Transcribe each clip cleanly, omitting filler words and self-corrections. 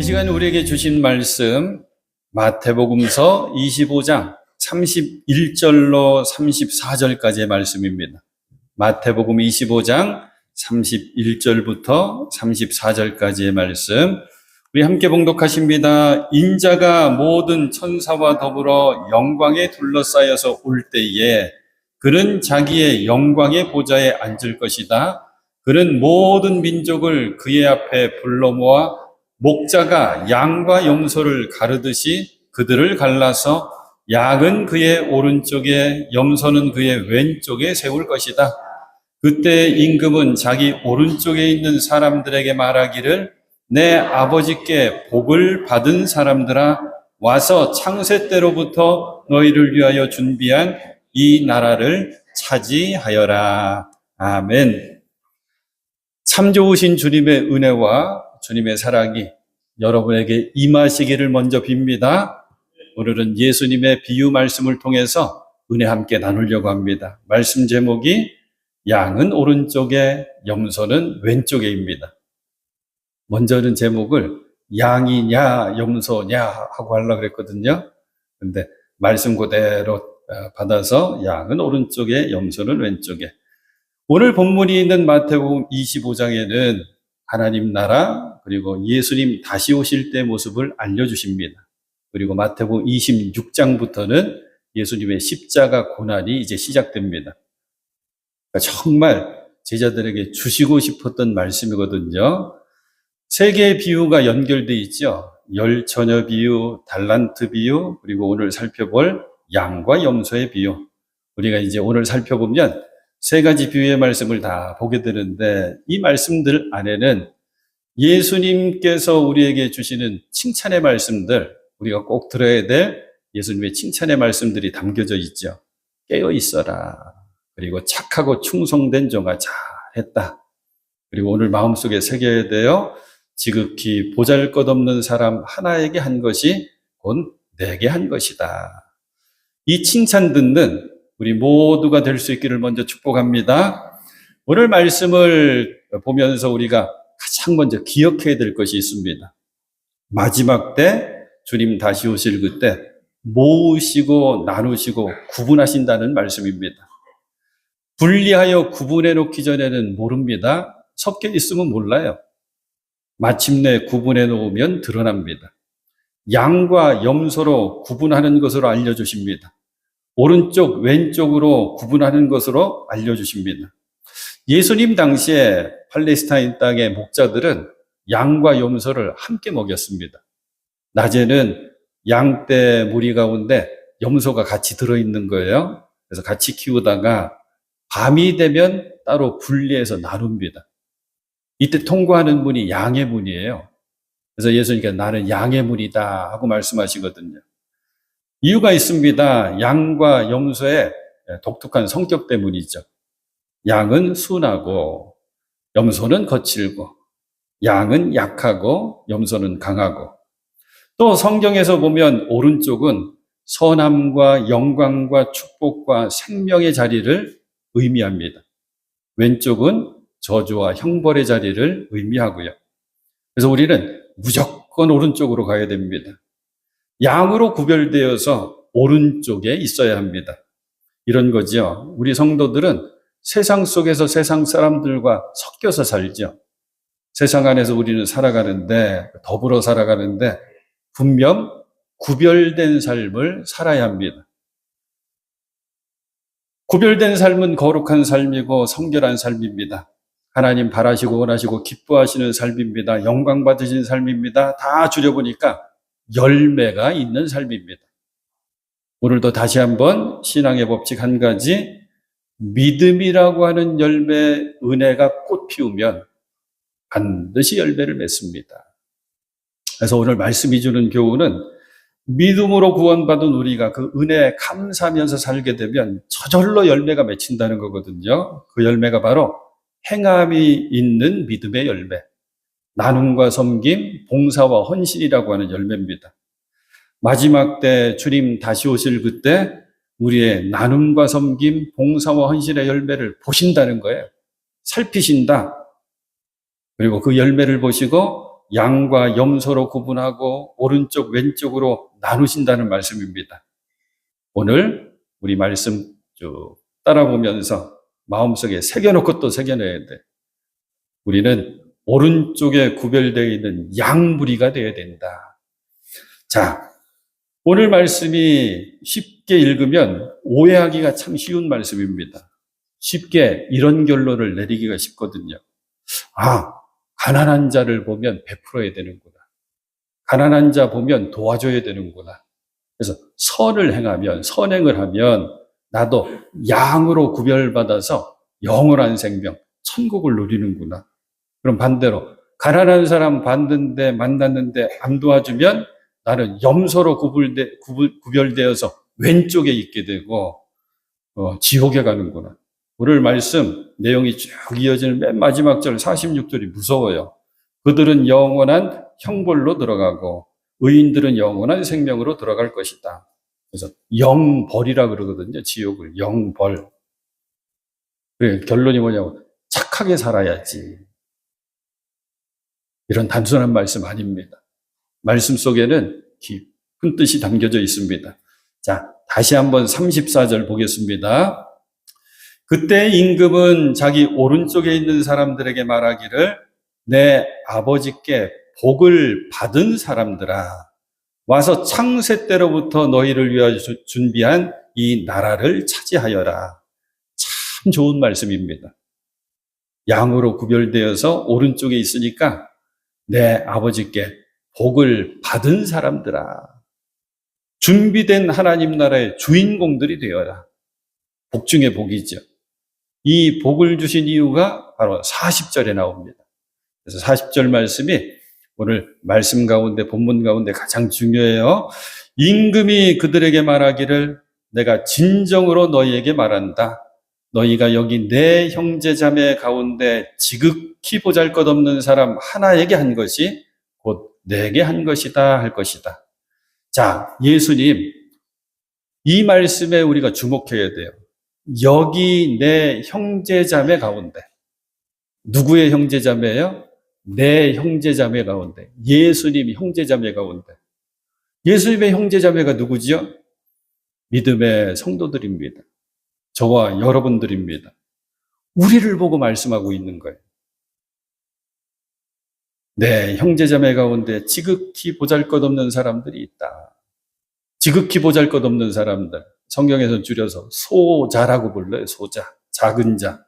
이 시간에 우리에게 주신 말씀 마태복음서 25장 31절로 34절까지의 말씀입니다. 마태복음 25장 31절부터 34절까지의 말씀 우리 함께 봉독하십니다. 인자가 모든 천사와 더불어 영광에 둘러싸여서 올 때에 그는 자기의 영광의 보좌에 앉을 것이다. 그는 모든 민족을 그의 앞에 불러 모아 목자가 양과 염소를 가르듯이 그들을 갈라서 양은 그의 오른쪽에 염소는 그의 왼쪽에 세울 것이다. 그때 임금은 자기 오른쪽에 있는 사람들에게 말하기를 내 아버지께 복을 받은 사람들아 와서 창세 때로부터 너희를 위하여 준비한 이 나라를 차지하여라. 아멘. 참 좋으신 주님의 은혜와 주님의 사랑이 여러분에게 임하시기를 먼저 빕니다. 오늘은 예수님의 비유 말씀을 통해서 은혜 함께 나누려고 합니다. 말씀 제목이 양은 오른쪽에 염소는 왼쪽에입니다. 먼저는 제목을 양이냐 염소냐 하고 하려고 그랬거든요. 근데 말씀 그대로 받아서 양은 오른쪽에 염소는 왼쪽에. 오늘 본문이 있는 마태복음 25장에는 하나님 나라 그리고 예수님 다시 오실 때 모습을 알려주십니다. 그리고 마태복음 26장부터는 예수님의 십자가 고난이 이제 시작됩니다. 그러니까 정말 제자들에게 주시고 싶었던 말씀이거든요. 세 개의 비유가 연결되어 있죠. 열처녀 비유, 달란트 비유, 그리고 오늘 살펴볼 양과 염소의 비유. 우리가 이제 오늘 살펴보면 세 가지 비유의 말씀을 다 보게 되는데 이 말씀들 안에는 예수님께서 우리에게 주시는 칭찬의 말씀들, 우리가 꼭 들어야 될 예수님의 칭찬의 말씀들이 담겨져 있죠. 깨어 있어라. 그리고 착하고 충성된 종아 잘했다. 그리고 오늘 마음속에 새겨야 돼요. 지극히 보잘것없는 사람 하나에게 한 것이 곧 내게 한 것이다. 이 칭찬 듣는 우리 모두가 될 수 있기를 먼저 축복합니다. 오늘 말씀을 보면서 우리가 가장 먼저 기억해야 될 것이 있습니다. 마지막 때 주님 다시 오실 그때 모으시고 나누시고 구분하신다는 말씀입니다. 분리하여 구분해 놓기 전에는 모릅니다. 섞여 있으면 몰라요. 마침내 구분해 놓으면 드러납니다. 양과 염소로 구분하는 것으로 알려주십니다. 오른쪽, 왼쪽으로 구분하는 것으로 알려주십니다. 예수님 당시에 팔레스타인 땅의 목자들은 양과 염소를 함께 먹였습니다. 낮에는 양떼 무리 가운데 염소가 같이 들어있는 거예요. 그래서 같이 키우다가 밤이 되면 따로 분리해서 나눕니다. 이때 통과하는 문이 양의 문이에요. 그래서 예수님께서 나는 양의 문이다 하고 말씀하시거든요. 이유가 있습니다. 양과 염소의 독특한 성격 때문이죠. 양은 순하고 염소는 거칠고 양은 약하고 염소는 강하고 또 성경에서 보면 오른쪽은 선함과 영광과 축복과 생명의 자리를 의미합니다. 왼쪽은 저주와 형벌의 자리를 의미하고요. 그래서 우리는 무조건 오른쪽으로 가야 됩니다. 양으로 구별되어서 오른쪽에 있어야 합니다. 이런 거죠. 우리 성도들은 세상 속에서 세상 사람들과 섞여서 살죠. 세상 안에서 우리는 살아가는데, 더불어 살아가는데 분명 구별된 삶을 살아야 합니다. 구별된 삶은 거룩한 삶이고 성결한 삶입니다. 하나님 바라시고 원하시고 기뻐하시는 삶입니다. 영광 받으신 삶입니다. 다 줄여보니까 열매가 있는 삶입니다. 오늘도 다시 한번 신앙의 법칙 한 가지, 믿음이라고 하는 열매, 은혜가 꽃 피우면 반드시 열매를 맺습니다. 그래서 오늘 말씀이 주는 교훈은 믿음으로 구원받은 우리가 그 은혜에 감사하면서 살게 되면 저절로 열매가 맺힌다는 거거든요. 그 열매가 바로 행함이 있는 믿음의 열매, 나눔과 섬김, 봉사와 헌신이라고 하는 열매입니다. 마지막 때 주님 다시 오실 그때 우리의 나눔과 섬김, 봉사와 헌신의 열매를 보신다는 거예요. 살피신다. 그리고 그 열매를 보시고 양과 염소로 구분하고 오른쪽 왼쪽으로 나누신다는 말씀입니다. 오늘 우리 말씀 쭉 따라보면서 마음속에 새겨놓고 또 새겨내야 돼. 우리는 오른쪽에 구별되어 있는 양무리가 되어야 된다. 자, 오늘 말씀이 쉽게 읽으면 오해하기가 참 쉬운 말씀입니다. 쉽게 이런 결론을 내리기가 쉽거든요. 아, 가난한 자를 보면 베풀어야 되는구나. 가난한 자 보면 도와줘야 되는구나. 그래서 선을 행하면, 선행을 하면 나도 양으로 구별받아서 영원한 생명, 천국을 누리는구나. 그럼 반대로 가난한 사람 만났는데 안 도와주면 나는 염소로 구별되어서 왼쪽에 있게 되고 지옥에 가는구나. 오늘 말씀 내용이 쭉 이어지는 맨 마지막 절 46절이 무서워요. 그들은 영원한 형벌로 들어가고 의인들은 영원한 생명으로 들어갈 것이다. 그래서 영벌이라 그러거든요. 지옥을 영벌. 그래, 결론이 뭐냐고 착하게 살아야지. 이런 단순한 말씀 아닙니다. 말씀 속에는 깊은 뜻이 담겨져 있습니다. 자, 다시 한번 34절 보겠습니다. 그때 임금은 자기 오른쪽에 있는 사람들에게 말하기를 내 아버지께 복을 받은 사람들아, 와서 창세 때로부터 너희를 위하여 준비한 이 나라를 차지하여라. 참 좋은 말씀입니다. 양으로 구별되어서 오른쪽에 있으니까 내 아버지께 복을 받은 사람들아, 준비된 하나님 나라의 주인공들이 되어라. 복 중에 복이죠. 이 복을 주신 이유가 바로 40절에 나옵니다. 그래서 40절 말씀이 오늘 말씀 가운데, 본문 가운데 가장 중요해요. 임금이 그들에게 말하기를 내가 진정으로 너희에게 말한다. 너희가 여기 내 형제 자매 가운데 지극히 보잘것없는 사람 하나에게 한 것이 곧 내게 한 것이다 할 것이다. 자, 예수님, 이 말씀에 우리가 주목해야 돼요. 여기 내 형제 자매 가운데. 누구의 형제 자매예요? 내 형제 자매 가운데. 예수님 형제 자매 가운데. 예수님의 형제 자매가 누구지요? 믿음의 성도들입니다. 저와 여러분들입니다. 우리를 보고 말씀하고 있는 거예요. 내 형제 자매 가운데 지극히 보잘것없는 사람들이 있다. 지극히 보잘것없는 사람들. 성경에서 줄여서 소자라고 불러요. 소자, 작은 자.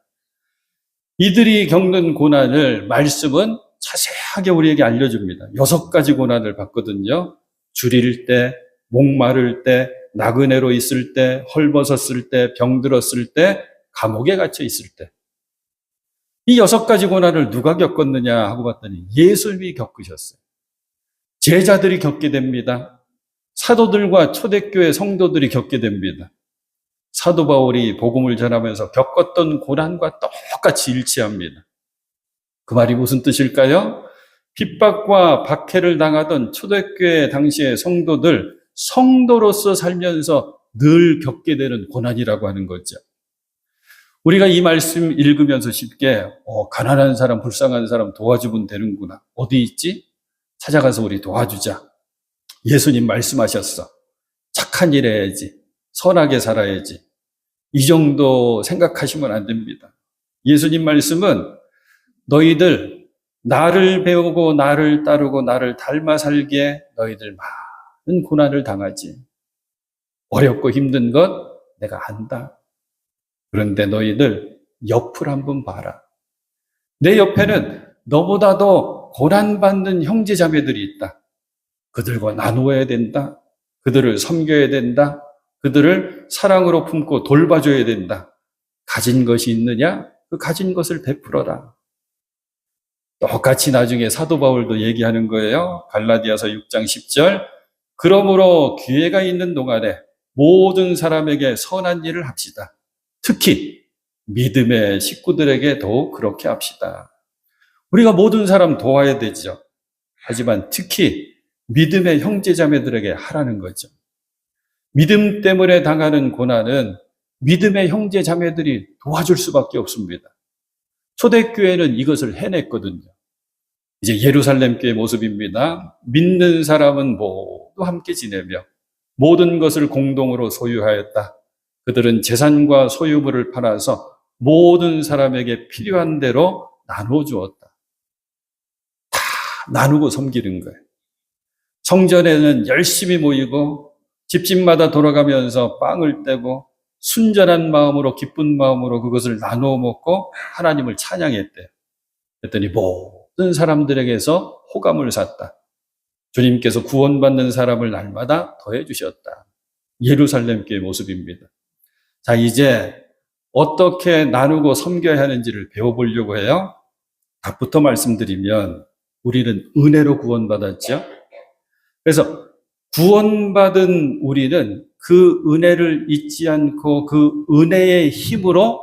이들이 겪는 고난을 말씀은 자세하게 우리에게 알려줍니다. 6가지 고난을 받거든요. 줄일 때, 목마를 때, 나그네로 있을 때, 헐벗었을 때, 병들었을 때, 감옥에 갇혀 있을 때. 이 6가지 고난을 누가 겪었느냐 하고 봤더니 예수님이 겪으셨어요. 제자들이 겪게 됩니다. 사도들과 초대교회 성도들이 겪게 됩니다. 사도 바울이 복음을 전하면서 겪었던 고난과 똑같이 일치합니다. 그 말이 무슨 뜻일까요? 핍박과 박해를 당하던 초대교회 당시의 성도들, 성도로서 살면서 늘 겪게 되는 고난이라고 하는 거죠. 우리가 이 말씀 읽으면서 쉽게 가난한 사람, 불쌍한 사람 도와주면 되는구나. 어디 있지? 찾아가서 우리 도와주자. 예수님 말씀하셨어. 착한 일 해야지. 선하게 살아야지. 이 정도 생각하시면 안 됩니다. 예수님 말씀은 너희들 나를 배우고 나를 따르고 나를 닮아 살기에 너희들 많은 고난을 당하지. 어렵고 힘든 것 내가 안다. 그런데 너희들 옆을 한번 봐라. 내 옆에는 너보다도 고난받는 형제 자매들이 있다. 그들과 나누어야 된다. 그들을 섬겨야 된다. 그들을 사랑으로 품고 돌봐줘야 된다. 가진 것이 있느냐? 그 가진 것을 베풀어라. 똑같이 나중에 사도 바울도 얘기하는 거예요. 갈라디아서 6장 10절. 그러므로 기회가 있는 동안에 모든 사람에게 선한 일을 합시다. 특히 믿음의 식구들에게 더욱 그렇게 합시다. 우리가 모든 사람 도와야 되죠. 하지만 특히 믿음의 형제자매들에게 하라는 거죠. 믿음 때문에 당하는 고난은 믿음의 형제자매들이 도와줄 수밖에 없습니다. 초대교회는 이것을 해냈거든요. 이제 예루살렘 교회의 모습입니다. 믿는 사람은 모두 함께 지내며 모든 것을 공동으로 소유하였다. 그들은 재산과 소유물을 팔아서 모든 사람에게 필요한 대로 나누어 주었다. 다 나누고 섬기는 거예요. 성전에는 열심히 모이고 집집마다 돌아가면서 빵을 떼고 순전한 마음으로 기쁜 마음으로 그것을 나누어 먹고 하나님을 찬양했대요. 그랬더니 모든 사람들에게서 호감을 샀다. 주님께서 구원받는 사람을 날마다 더해 주셨다. 예루살렘 교회의 모습입니다. 자, 이제 어떻게 나누고 섬겨야 하는지를 배워보려고 해요. 답부터 말씀드리면 우리는 은혜로 구원받았죠. 그래서 구원받은 우리는 그 은혜를 잊지 않고 그 은혜의 힘으로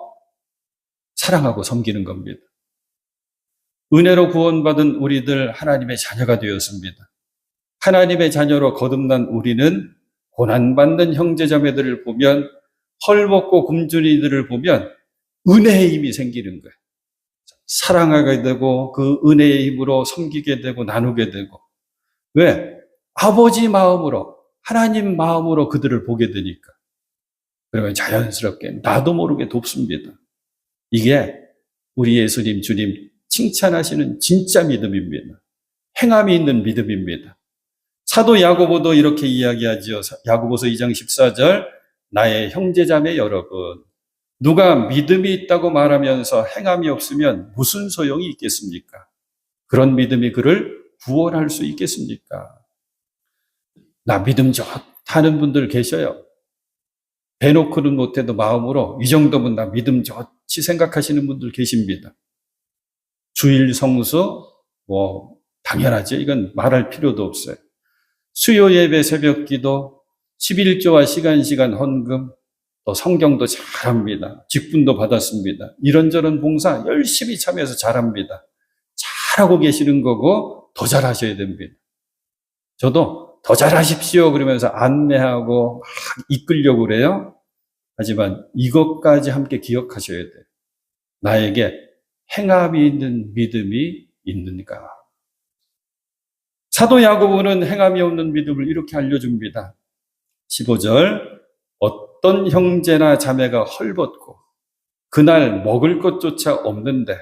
사랑하고 섬기는 겁니다. 은혜로 구원받은 우리들 하나님의 자녀가 되었습니다. 하나님의 자녀로 거듭난 우리는 고난받는 형제자매들을 보면 헐벗고 굶주린 이들을 보면 은혜의 힘이 생기는 거예요. 사랑하게 되고 그 은혜의 힘으로 섬기게 되고 나누게 되고. 왜? 아버지 마음으로 하나님 마음으로 그들을 보게 되니까. 그러면 자연스럽게 나도 모르게 돕습니다. 이게 우리 예수님 주님 칭찬하시는 진짜 믿음입니다. 행함이 있는 믿음입니다. 사도 야고보도 이렇게 이야기하지요. 야고보서 2장 14절 나의 형제자매 여러분 누가 믿음이 있다고 말하면서 행함이 없으면 무슨 소용이 있겠습니까? 그런 믿음이 그를 구원할 수 있겠습니까? 나 믿음 좋다는 분들 계셔요. 대놓고는 못해도 마음으로 이 정도면 나 믿음 좋지 생각하시는 분들 계십니다. 주일 성수 당연하죠. 이건 말할 필요도 없어요. 수요 예배 새벽 기도 11조와 시간 헌금 또 성경도 잘합니다. 직분도 받았습니다. 이런저런 봉사 열심히 참여해서 잘합니다. 잘하고 계시는 거고 더 잘하셔야 됩니다. 저도 더 잘하십시오 그러면서 안내하고 막 이끌려고 그래요. 하지만 이것까지 함께 기억하셔야 돼요. 나에게 행함이 있는 믿음이 있는가? 사도 야고보는 행함이 없는 믿음을 이렇게 알려줍니다. 15절 어떤 형제나 자매가 헐벗고 그날 먹을 것조차 없는데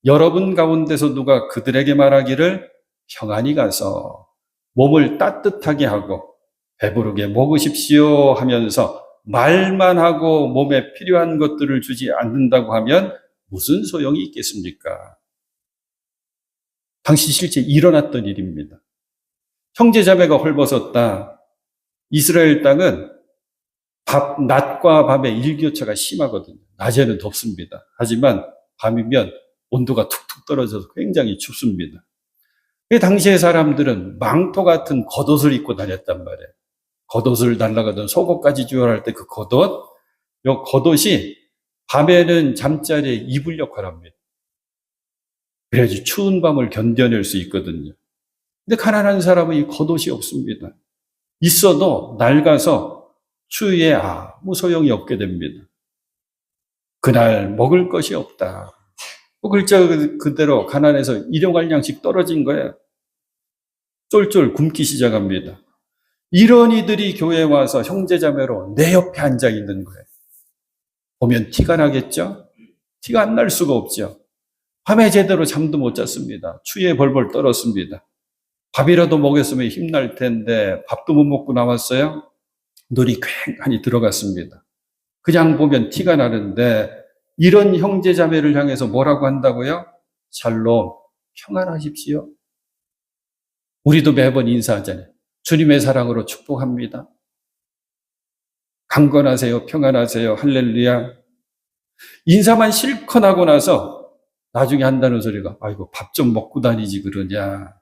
여러분 가운데서 누가 그들에게 말하기를 평안히 가서 몸을 따뜻하게 하고 배부르게 먹으십시오 하면서 말만 하고 몸에 필요한 것들을 주지 않는다고 하면 무슨 소용이 있겠습니까? 당시 실제 일어났던 일입니다. 형제자매가 헐벗었다. 이스라엘 땅은 낮과 밤의 일교차가 심하거든요. 낮에는 덥습니다. 하지만 밤이면 온도가 툭툭 떨어져서 굉장히 춥습니다. 그 당시의 사람들은 망토 같은 겉옷을 입고 다녔단 말이에요. 겉옷을 달라가던 속옷까지 주워할 때 그 겉옷, 이 겉옷이 밤에는 잠자리에 이불 역할을 합니다. 그래야지 추운 밤을 견뎌낼 수 있거든요. 근데 가난한 사람은 이 겉옷이 없습니다. 있어도 낡아서 추위에 아무 소용이 없게 됩니다. 그날 먹을 것이 없다. 글자 그대로 가난해서 일용할 양식 떨어진 거예요. 쫄쫄 굶기 시작합니다. 이런 이들이 교회에 와서 형제자매로 내 옆에 앉아 있는 거예요. 보면 티가 나겠죠? 티가 안 날 수가 없죠. 밤에 제대로 잠도 못 잤습니다. 추위에 벌벌 떨었습니다. 밥이라도 먹였으면 힘날 텐데 밥도 못 먹고 나왔어요. 눈이 괭하니 들어갔습니다. 그냥 보면 티가 나는데 이런 형제자매를 향해서 뭐라고 한다고요? 샬롬, 평안하십시오. 우리도 매번 인사하잖아요. 주님의 사랑으로 축복합니다. 강건하세요. 평안하세요. 할렐루야. 인사만 실컷 하고 나서 나중에 한다는 소리가 아이고 밥 좀 먹고 다니지 그러냐.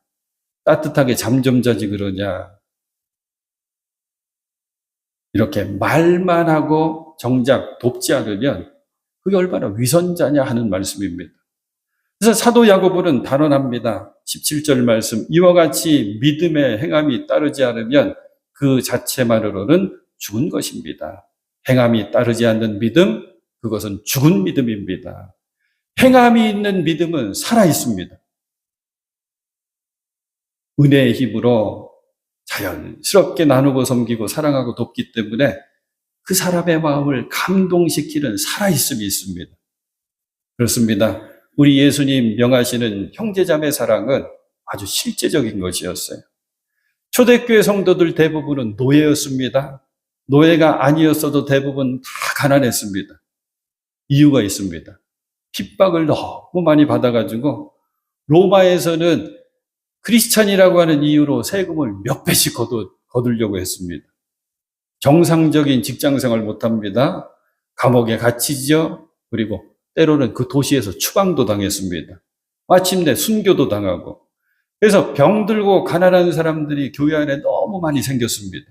따뜻하게 잠 좀 자지 그러냐. 이렇게 말만 하고 정작 돕지 않으면 그게 얼마나 위선자냐 하는 말씀입니다. 그래서 사도 야고보는 단언합니다. 17절 말씀 이와 같이 믿음의 행함이 따르지 않으면 그 자체만으로는 죽은 것입니다. 행함이 따르지 않는 믿음, 그것은 죽은 믿음입니다. 행함이 있는 믿음은 살아 있습니다. 은혜의 힘으로 자연스럽게 나누고 섬기고 사랑하고 돕기 때문에 그 사람의 마음을 감동시키는 살아있음이 있습니다. 그렇습니다. 우리 예수님 명하시는 형제자매 사랑은 아주 실제적인 것이었어요. 초대교회 성도들 대부분은 노예였습니다. 노예가 아니었어도 대부분 다 가난했습니다. 이유가 있습니다. 핍박을 너무 많이 받아가지고 로마에서는 크리스찬이라고 하는 이유로 세금을 몇 배씩 거두려고 했습니다. 정상적인 직장생활 못합니다. 감옥에 갇히죠. 그리고 때로는 그 도시에서 추방도 당했습니다. 마침내 순교도 당하고. 그래서 병들고 가난한 사람들이 교회 안에 너무 많이 생겼습니다.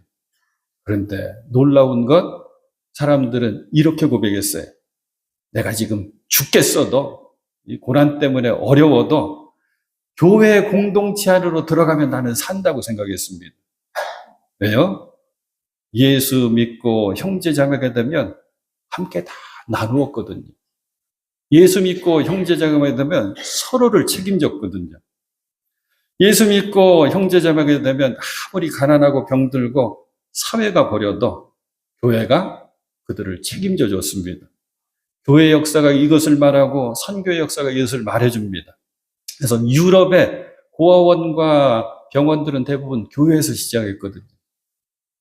그런데 놀라운 것, 사람들은 이렇게 고백했어요. 내가 지금 죽겠어도, 이 고난 때문에 어려워도 교회 공동체 안으로 들어가면 나는 산다고 생각했습니다. 왜요? 예수 믿고 형제자매가 되면 함께 다 나누었거든요. 예수 믿고 형제자매가 되면 서로를 책임졌거든요. 예수 믿고 형제자매가 되면 아무리 가난하고 병들고 사회가 버려도 교회가 그들을 책임져 줬습니다. 교회 역사가 이것을 말하고 선교의 역사가 이것을 말해줍니다. 그래서 유럽의 고아원과 병원들은 대부분 교회에서 시작했거든요.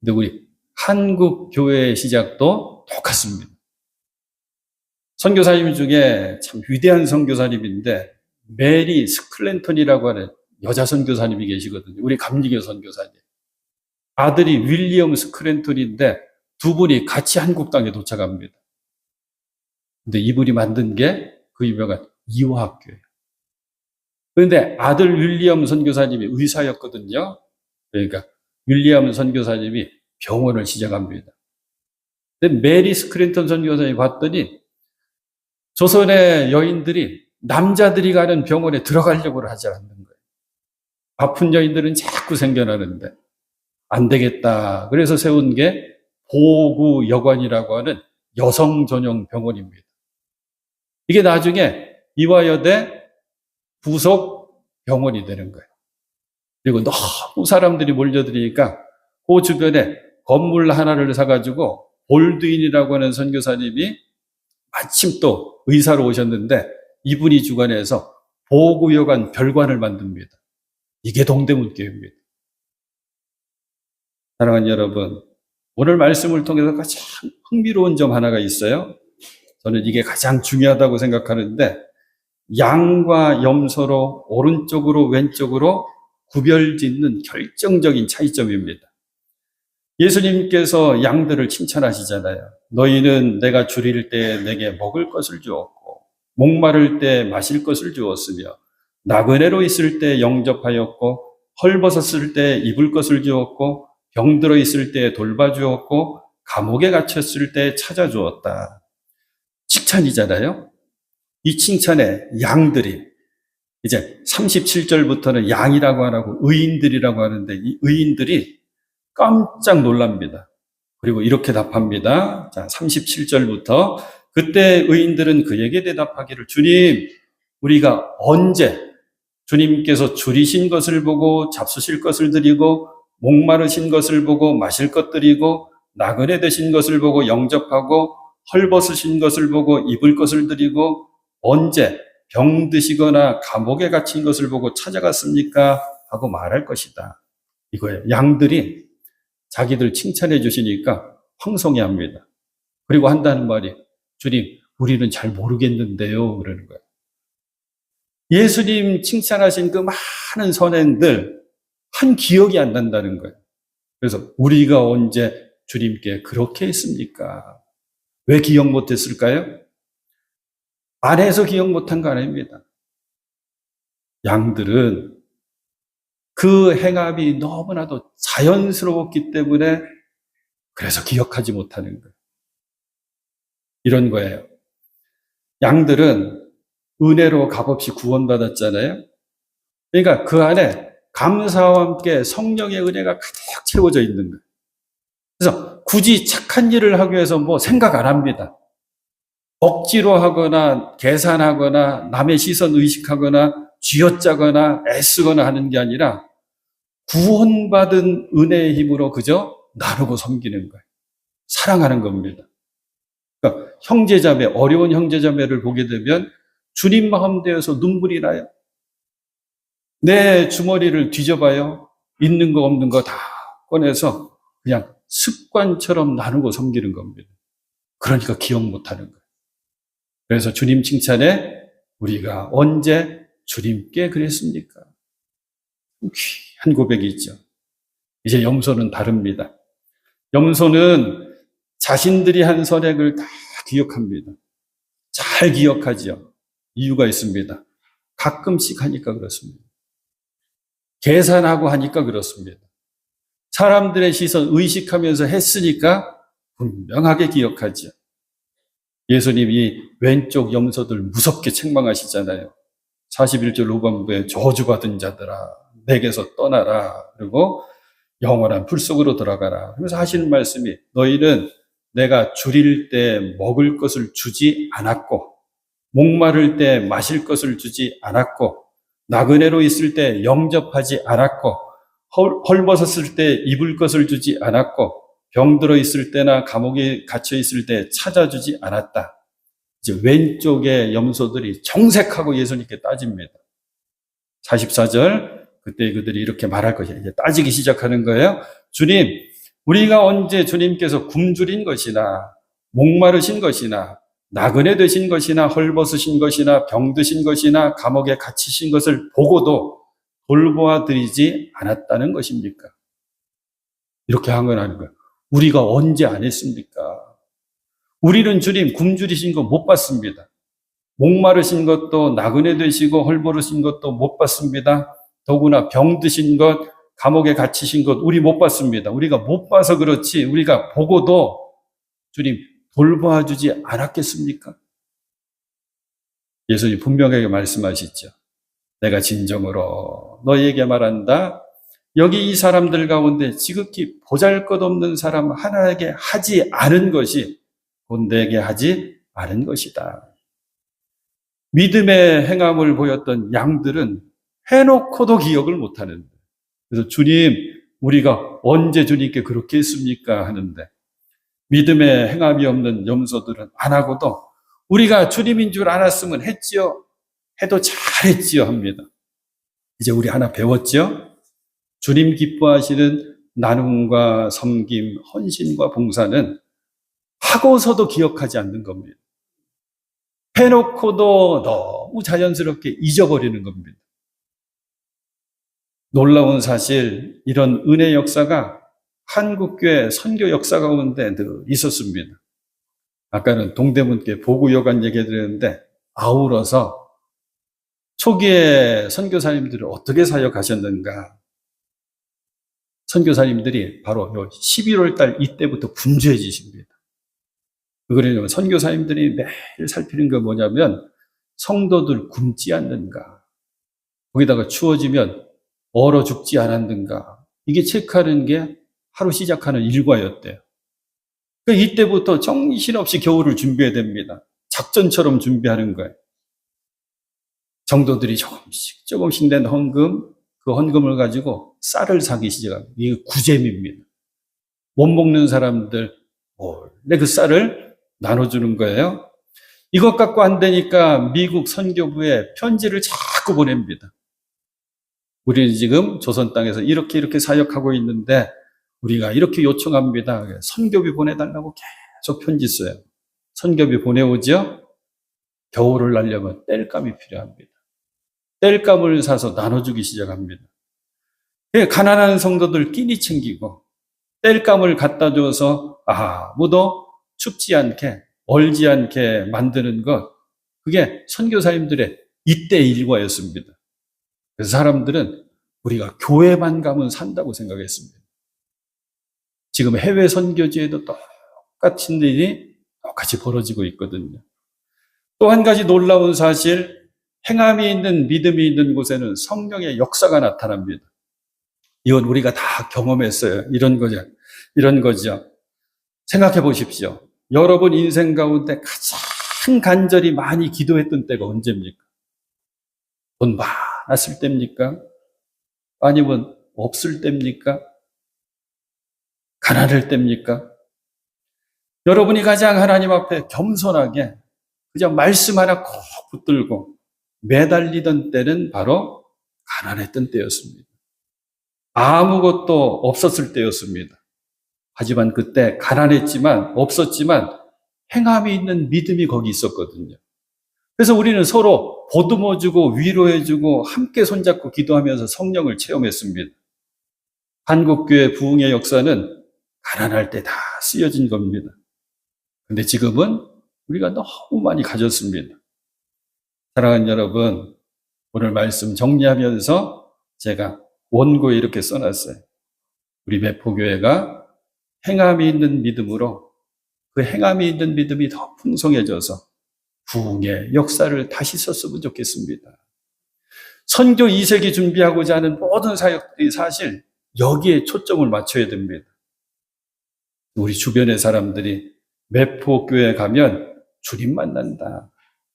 근데 우리 한국 교회의 시작도 똑같습니다. 선교사님 중에 참 위대한 선교사님인데 메리 스클랜턴이라고 하는 여자 선교사님이 계시거든요. 우리 감리교 선교사님. 아들이 윌리엄 스클랜턴인데 두 분이 같이 한국 땅에 도착합니다. 근데 이분이 만든 게 그 유명한 이화학교예요. 그런데 아들 윌리엄 선교사님이 의사였거든요. 그러니까 윌리엄 선교사님이 병원을 시작합니다. 근데 메리 스크린턴 선교사님이 봤더니 조선의 여인들이 남자들이 가는 병원에 들어가려고 하지 않는 거예요. 아픈 여인들은 자꾸 생겨나는데 안 되겠다. 그래서 세운 게 보구여관이라고 하는 여성 전용 병원입니다. 이게 나중에 이화여대 부속 병원이 되는 거예요. 그리고 너무 사람들이 몰려들으니까 그 주변에 건물 하나를 사가지고 볼드윈이라고 하는 선교사님이 마침 또 의사로 오셨는데 이분이 주관해서 보구여관 별관을 만듭니다. 이게 동대문교회입니다. 사랑하는 여러분, 오늘 말씀을 통해서 가장 흥미로운 점 하나가 있어요. 저는 이게 가장 중요하다고 생각하는데 양과 염소로 오른쪽으로 왼쪽으로 구별짓는 결정적인 차이점입니다. 예수님께서 양들을 칭찬하시잖아요. 너희는 내가 줄일 때 내게 먹을 것을 주었고 목마를 때 마실 것을 주었으며 나그네로 있을 때 영접하였고 헐벗었을 때 입을 것을 주었고 병들어 있을 때 돌봐주었고 감옥에 갇혔을 때 찾아주었다. 칭찬이잖아요. 이 칭찬에 양들이 이제 37절부터는 양이라고 안 하고 의인들이라고 하는데 이 의인들이 깜짝 놀랍니다. 그리고 이렇게 답합니다. 자, 37절부터 그때 의인들은 그에게 대답하기를 주님, 우리가 언제 주님께서 줄이신 것을 보고 잡수실 것을 드리고 목마르신 것을 보고 마실 것 드리고 나그네 되신 것을 보고 영접하고 헐벗으신 것을 보고 입을 것을 드리고 언제 병드시거나 감옥에 갇힌 것을 보고 찾아갔습니까? 하고 말할 것이다. 이거예요. 양들이 자기들 칭찬해 주시니까 황송해합니다. 그리고 한다는 말이 주님, 우리는 잘 모르겠는데요. 그러는 거예요. 예수님 칭찬하신 그 많은 선행들 한 기억이 안 난다는 거예요. 그래서 우리가 언제 주님께 그렇게 했습니까? 왜 기억 못했을까요? 안 해서 기억 못한 거 아닙니다. 양들은 그 행함이 너무나도 자연스러웠기 때문에 그래서 기억하지 못하는 거예요. 이런 거예요. 양들은 은혜로 값없이 구원받았잖아요. 그러니까 그 안에 감사와 함께 성령의 은혜가 가득 채워져 있는 거예요. 그래서 굳이 착한 일을 하기 위해서 뭐 생각 안 합니다. 억지로 하거나 계산하거나 남의 시선 의식하거나 쥐어짜거나 애쓰거나 하는 게 아니라 구원받은 은혜의 힘으로 그저 나누고 섬기는 거예요. 사랑하는 겁니다. 그러니까 형제자매, 어려운 형제자매를 보게 되면 주님 마음 되어서 눈물이 나요. 내 주머니를 뒤져봐요. 있는 거 없는 거 다 꺼내서 그냥 습관처럼 나누고 섬기는 겁니다. 그러니까 기억 못하는 거예요. 그래서 주님 칭찬에 우리가 언제 주님께 그랬습니까? 귀한 고백이 있죠. 이제 염소는 다릅니다. 염소는 자신들이 한 선행을 다 기억합니다. 잘 기억하지요. 이유가 있습니다. 가끔씩 하니까 그렇습니다. 계산하고 하니까 그렇습니다. 사람들의 시선 의식하면서 했으니까 분명하게 기억하죠. 예수님이 왼쪽 염소들 무섭게 책망하시잖아요. 41절 후반부에 저주받은 자들아 내게서 떠나라. 그리고 영원한 불 속으로 들어가라. 그래서 하시는 말씀이 너희는 내가 줄일 때 먹을 것을 주지 않았고 목마를 때 마실 것을 주지 않았고 나그네로 있을 때 영접하지 않았고 헐벗었을 때 입을 것을 주지 않았고 병들어 있을 때나 감옥에 갇혀 있을 때 찾아주지 않았다. 이제 왼쪽의 염소들이 정색하고 예수님께 따집니다. 44절 그때 그들이 이렇게 말할 것이에요. 이제 따지기 시작하는 거예요. 주님, 우리가 언제 주님께서 굶주린 것이나 목마르신 것이나 나그네 되신 것이나 헐벗으신 것이나 병드신 것이나 감옥에 갇히신 것을 보고도 돌보아 드리지 않았다는 것입니까? 이렇게 항변하는 거예요. 우리가 언제 안 했습니까? 우리는 주님 굶주리신 거 못 봤습니다. 목마르신 것도 나그네 되시고 헐벗으신 것도 못 봤습니다. 더구나 병드신 것, 감옥에 갇히신 것 우리 못 봤습니다. 우리가 못 봐서 그렇지 우리가 보고도 주님 돌보아 주지 않았겠습니까? 예수님 분명하게 말씀하시죠. 내가 진정으로 너희에게 말한다. 여기 이 사람들 가운데 지극히 보잘것없는 사람 하나에게 하지 않은 것이 곧 내게 하지 않은 것이다. 믿음의 행함을 보였던 양들은 해놓고도 기억을 못하는데 그래서 주님 우리가 언제 주님께 그렇게 했습니까? 하는데 믿음의 행함이 없는 염소들은 안 하고도 우리가 주님인 줄 알았으면 했지요. 해도 잘했지요 합니다. 이제 우리 하나 배웠죠? 주님 기뻐하시는 나눔과 섬김, 헌신과 봉사는 하고서도 기억하지 않는 겁니다. 해놓고도 너무 자연스럽게 잊어버리는 겁니다. 놀라운 사실, 이런 은혜 역사가 한국교회 선교 역사 가운데 늘 있었습니다. 아까는 동대문교회 보구여관 얘기 드렸는데 아울러서 초기에 선교사님들을 어떻게 사역하셨는가. 선교사님들이 바로 11월 달 이때부터 분주해지십니다. 그러냐면 선교사님들이 매일 살피는 게 뭐냐면 성도들 굶지 않는가. 거기다가 추워지면 얼어 죽지 않았는가. 이게 체크하는 게 하루 시작하는 일과였대요. 그러니까 이때부터 정신없이 겨울을 준비해야 됩니다. 작전처럼 준비하는 거예요. 성도들이 조금씩 낸 헌금, 그 헌금을 가지고 쌀을 사기 시작합니다. 이게 구잼입니다. 못 먹는 사람들 몰래 그 쌀을 나눠주는 거예요. 이것 갖고 안 되니까 미국 선교부에 편지를 자꾸 보냅니다. 우리는 지금 조선 땅에서 이렇게 사역하고 있는데 우리가 이렇게 요청합니다. 선교비 보내달라고 계속 편지 써요. 선교비 보내오죠? 겨울을 날려면 땔감이 필요합니다. 땔감을 사서 나눠주기 시작합니다. 가난한 성도들 끼니 챙기고 땔감을 갖다 줘서 아무도 춥지 않게 얼지 않게 만드는 것, 그게 선교사님들의 이때 일과였습니다. 그래서 사람들은 우리가 교회만 가면 산다고 생각했습니다. 지금 해외 선교지에도 똑같은 일이 똑같이 벌어지고 있거든요. 또 한 가지 놀라운 사실, 행함이 있는 믿음이 있는 곳에는 성령의 역사가 나타납니다. 이건 우리가 다 경험했어요. 이런 거죠. 생각해 보십시오. 여러분 인생 가운데 가장 간절히 많이 기도했던 때가 언제입니까? 돈 많았을 때입니까? 아니면 없을 때입니까? 가난할 때입니까? 여러분이 가장 하나님 앞에 겸손하게 그냥 말씀 하나 콕 붙들고 매달리던 때는 바로 가난했던 때였습니다. 아무것도 없었을 때였습니다. 하지만 그때 가난했지만 없었지만 행함이 있는 믿음이 거기 있었거든요. 그래서 우리는 서로 보듬어주고 위로해주고 함께 손잡고 기도하면서 성령을 체험했습니다. 한국교회 부흥의 역사는 가난할 때 다 쓰여진 겁니다. 근데 지금은 우리가 너무 많이 가졌습니다. 사랑하는 여러분, 오늘 말씀 정리하면서 제가 원고에 이렇게 써놨어요. 우리 매포교회가 행함이 있는 믿음으로 그 행함이 있는 믿음이 더 풍성해져서 부흥의 역사를 다시 썼으면 좋겠습니다. 선교 2세기 준비하고자 하는 모든 사역들이 사실 여기에 초점을 맞춰야 됩니다. 우리 주변의 사람들이 매포교회 가면 주님 만난다.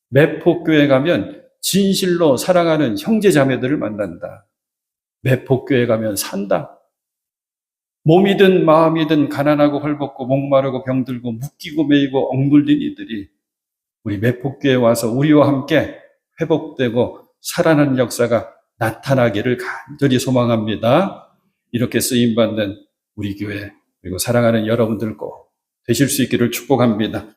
매포교회 가면 진실로 사랑하는 형제자매들을 만난다. 매포교회 가면 산다. 몸이든 마음이든 가난하고 헐벗고 목마르고 병들고 묶이고 매이고 억눌린 이들이 우리 매포교회에 와서 우리와 함께 회복되고 살아나는 역사가 나타나기를 간절히 소망합니다. 이렇게 쓰임받는 우리 교회 그리고 사랑하는 여러분들 꼭 되실 수 있기를 축복합니다.